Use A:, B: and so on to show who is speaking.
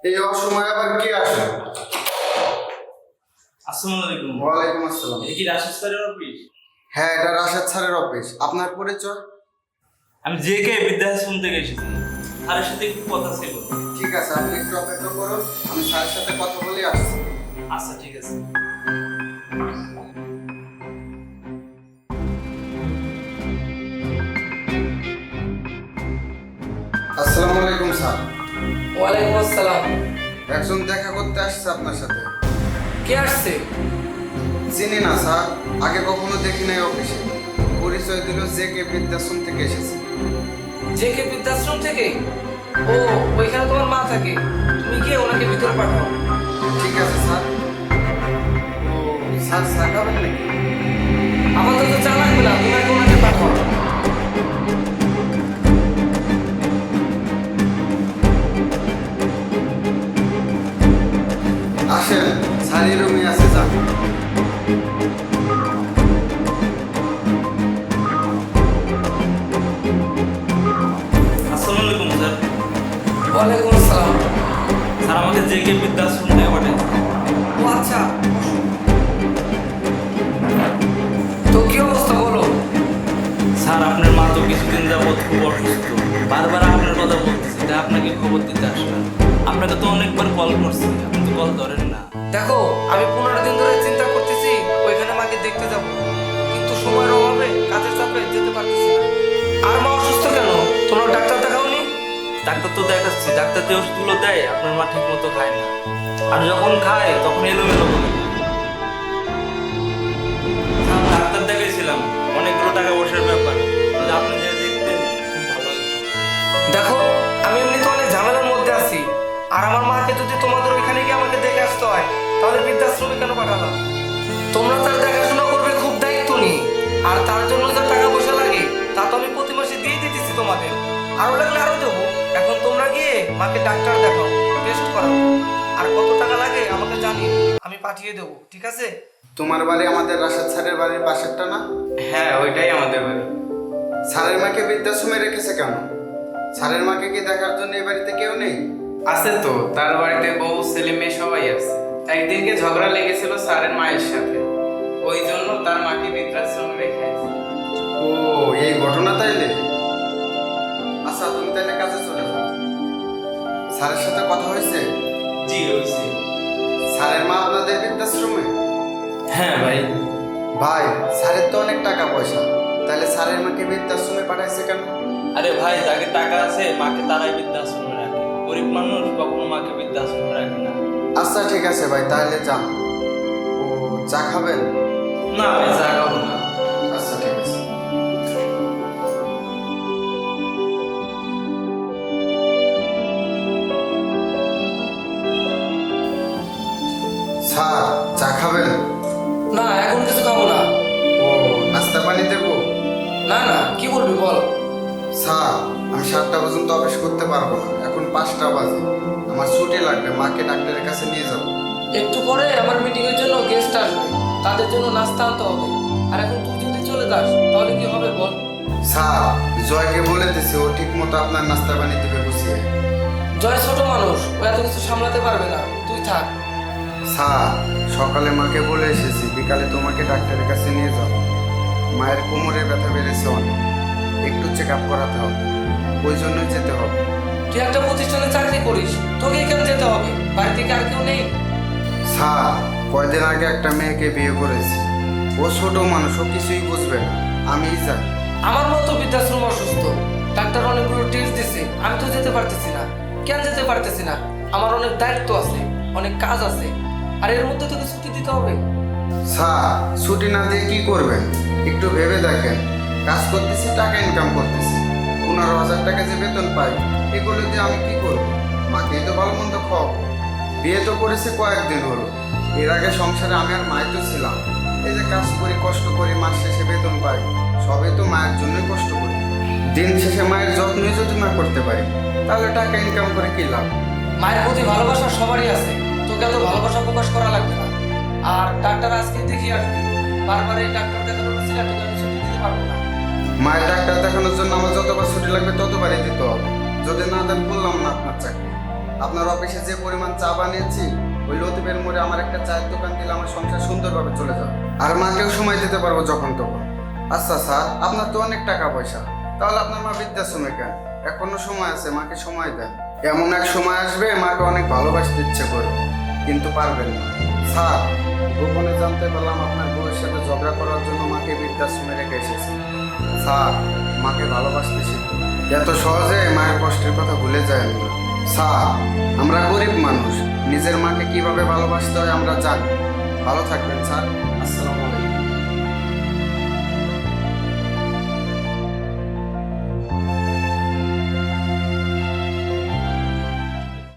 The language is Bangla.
A: এই অসময়ে আবার কে আসে?
B: আসসালামু আলাইকুম।
A: ওয়ালাইকুম আসসালাম।
B: এটা কি রাশেদ স্যারের অফিস?
A: হ্যাঁ, এটা রাশেদ স্যারের অফিস। আপনার পরিচয়?
B: আমি জেকে বিদ্যাশ্রম থেকে এসেছি। স্যারের সাথে একটু কথা ছিল।
A: ঠিক আছে, আপনি একটু অপেক্ষা করুন, আমি স্যারের সাথে কথা বলে আসছি।
B: আচ্ছা ঠিক আছে।
A: আসসালামু আলাইকুম স্যার।
C: ওয়ালাইকুম আসসালাম।
A: একজন দেখা করতে আসছে আপনার সাথে।
C: কে আসছে?
A: চিনি না স্যার, আগে কখনো দেখি নাই অফিসে। পরিচয় দিল জেকে বৃদ্ধাশ্রম থেকে এসেছি।
C: জেকে বৃদ্ধাশ্রম থেকে? ও, ওইখানে তোমার মা থাকে। তুমি গিয়ে ওনাকে ভিতরে পাঠাও।
A: ঠিক আছে স্যার। ও স্যার, চা খাবেন নাকি?
C: আপাতত চা লাগবে না, তুমি আগে ওনাকে পাঠাও।
A: আসেন, স্যারই রুমে আছে, যান।
B: আসসালামু আলাইকুম স্যার।
C: ওয়ালাইকুম আসসালাম।
B: স্যার আমাকে জেকে বিদ্যাশ্রম থেকে পাঠায়।
C: ও আচ্ছা, বসো। তো কি অবস্থা বলো?
B: স্যার আপনার মা তো কিছুদিন যাবৎ খুব অসুস্থ। বারবার আপনার কথা বলতেছে, তাই আপনাকে খবর দিতে আসলাম। আপনাকে তো অনেকবার কল করছি, আপনি তো কল ধরেন না।
C: দেখো, আমি 15 দিন ধরে চিন্তা করতেছি ওইখানে মাকে দেখতে যাব, কিন্তু সময়ের অভাবে কাজের চাপে যেতে পারতেছি না। আর মা অসুস্থ কেন? তোমরা ডাক্তার দেখাওনি?
B: ডাক্তার তো দেখাচ্ছি, ডাক্তার যে ওষুধগুলো দেয় আপনার মা ঠিক মতো খায় না, আর যখন খায় তখন এলোমেলো বলে। স্যার ডাক্তার দেখাইছিলাম, অনেকগুলো টাকা পয়সার ব্যাপার, যদি আপনি যে দেখতেন খুব ভালো হতো।
C: দেখো, আমি এমনিতে অনেক ঝামেলার মধ্যে আছি, আর আমার মাকে যদি তোমাদের ওইখানে গিয়ে আমাকে দেখে আসতে হয়, তাহলে বৃদ্ধাশ্রমে কেন পাঠালাম? তোমরা তার দেখাশোনা করবে, খুব দায়িত্ব নিয়ে, আর তার জন্য যা টাকা পয়সা লাগে তা তো আমি প্রতি মাসে দিয়ে দিতেছি তোমাদের। আরো লাগলে আরো দেবো। এখন তোমরা গিয়ে মাকে ডাক্তার দেখাও, টেস্ট করাও, আর কত টাকা লাগে আমাকে জানিও, আমি পাঠিয়ে দেবো, ঠিক আছে?
A: তোমার বাড়ি আমাদের রাশেদ স্যারের বাড়ির পাশেরটা না?
B: হ্যাঁ, ওইটাই আমাদের বাড়ি।
A: স্যারের মাকে বৃদ্ধাশ্রমে রেখেছে কেন? স্যারের মাকে কি দেখার জন্য এই বাড়িতে কেউ নেই?
D: আছে তো, তার বাড়িতে বউ ছেলে মেয়ে সবাই আছে। একদিনকে ঝগড়া লেগেছিল স্যারের মায়ের সাথে, ওই জন্য তার মাকে বৃদ্ধাশ্রমে রেখে আছে।
A: ও, এই ঘটনা তাইলে? আচ্ছা, তুমি তাইলে কাজে চলে যাও। স্যারের সাথে কথা হয়েছে?
B: জি হয়েছে।
A: স্যারের মা আপনাদের বৃদ্ধাশ্রমে?
B: হ্যাঁ ভাই।
A: ভাই, স্যারের তো অনেক টাকা পয়সা, তাহলে স্যারের মাকে বৃদ্ধাশ্রমে পাঠাইছে কেন?
B: আরে ভাই, যাদের টাকা আছে মাকে তারাই বৃদ্ধাশ্রমে রাখে, গরিব মানুষ কখনো মাকে বৃদ্ধাশ্রমে রাখে না।
A: আচ্ছা ঠিক আছে ভাই, তাহলে যান। ও, চা খাবেন?
B: না ভাই, চা খাবো না।
A: আচ্ছা ঠিক আছে। স্যার, চা খাবেন?
C: না, এখন কিছু খাবো না।
A: ও, নাস্তা পানি দেবো?
C: না না, কি বলবি বল।
A: স্যার, আমি 7টা পর্যন্ত অফিস করতে পারবো না, এখন 5টা বাজে। আমার ছুটি লাগবে, মাকে ডাক্তারের কাছে নিয়ে যাব।
C: একটু পরে আমার মিটিং এর জন্য গেস্ট আসবে, তাদের জন্য নাস্তা আনতে হবে। আর এখন তুই যদি চলে যাস তাহলে কি হবে বল?
A: স্যার, জয়কে বলে দিছি, ও ঠিক মতো আপনার নাস্তা পানি দিবে গুছিয়ে।
C: জয় ছোট মানুষ, ও এত কিছু সামলাতে পারবে না, তুই থাক।
A: স্যার, সকালে মাকে বলে এসেছি বিকালে তোমাকে ডাক্তারের কাছে নিয়ে যাও। মায়ের কোমরে ব্যথা বেড়েছে অনেক, একটু চেক আপ করাতে হবে, ওই জন্যই যেতে হবে।
C: তুই একটা প্রতিষ্ঠানে চাকরি করিস, তোকে কেন যেতে হবে? বাড়ি থেকে আর কেউ নেই?
A: স্যার, কয়দিন আগে একটা মেয়েকে বিয়ে করেছি, ও ছোট মানুষ, ও কিছুই বুঝবে না, আমিই যাই।
C: আমার মতো বৃদ্ধাশ্রম অসুস্থ, ডাক্তার অনেকগুলো টিপস দিছে, আমি তো যেতে পারতেছি না। কেন যেতে পারতেছি না? আমার অনেক দায়িত্ব আছে, অনেক কাজ আছে, আর এর মধ্যে তোকে ছুটি দিতে হবে।
A: স্যার, ছুটি না দিয়ে কি করবেন? একটু ভেবে দেখেন, কাজ করতেছি, টাকা ইনকাম করতেছি, 15,000 টাকা যে বেতন পাই, এগুলো দিয়ে আমি কি করব? মাকেই তো ভালো মন্দ খাওয়াবো। বিয়ে তো করেছি কয়েকদিন হলো, এর আগে সংসারে আমি আর মাই তো ছিলাম। এই যে কাজ করি, কষ্ট করি, মাস শেষে বেতন পাই, সবই তো মায়ের জন্যই কষ্ট করি। দিন শেষে মায়ের যত্নই যদি না করতে পারি, তাহলে টাকা ইনকাম করে কি লাভ?
C: মায়ের প্রতি ভালোবাসা সবারই আছে, তোকে এত ভালোবাসা প্রকাশ করা লাগবে না। আর ডাক্তার আজকে দেখি আসবি, বারবার এই ডাক্তার দেখানোর ছিল, তোকে আমি ছুটি দিতে পারবো না।
A: মায়ের ডাক্তার দেখানোর জন্য আমার যতবার ছুটি লাগবে ততবারই দিতে হবে, যদি না দেন বললাম না আপনার চাকরি। আপনার অফিসে যে পরিমাণ চা বানিয়েছি ওই লতিফের মোড়ে আমার একটা চায়ের দোকান দিলে আমার সংসার সুন্দরভাবে চলে যাবে, আর মাকেও সময় দিতে পারবো যখন তখন। আচ্ছা স্যার, আপনার তো অনেক টাকা পয়সা, তাহলে আপনার মা বৃদ্ধাশ্রমে কেন? এখনো সময় আছে, মাকে সময় দেন। এমন এক সময় আসবে মাকে অনেক ভালোবাসতে ইচ্ছে করবে, কিন্তু পারবেন না। স্যার, গোপনে জানতে পারলাম আপনার বউয়ের সাথে ঝগড়া করার জন্য মাকে বৃদ্ধাশ্রমে রেখে এসেছে। স্যার, মাকে ভালোবাসতে শিখুন, এত সহজে মায়ের কষ্টের কথা ভুলে যায় না। স্যার, আমরা গরিব মানুষ, নিজের মাকে কিভাবে ভালোবাসতে হয় আমরা জানি। ভালো থাকবেন স্যার, আসসালামু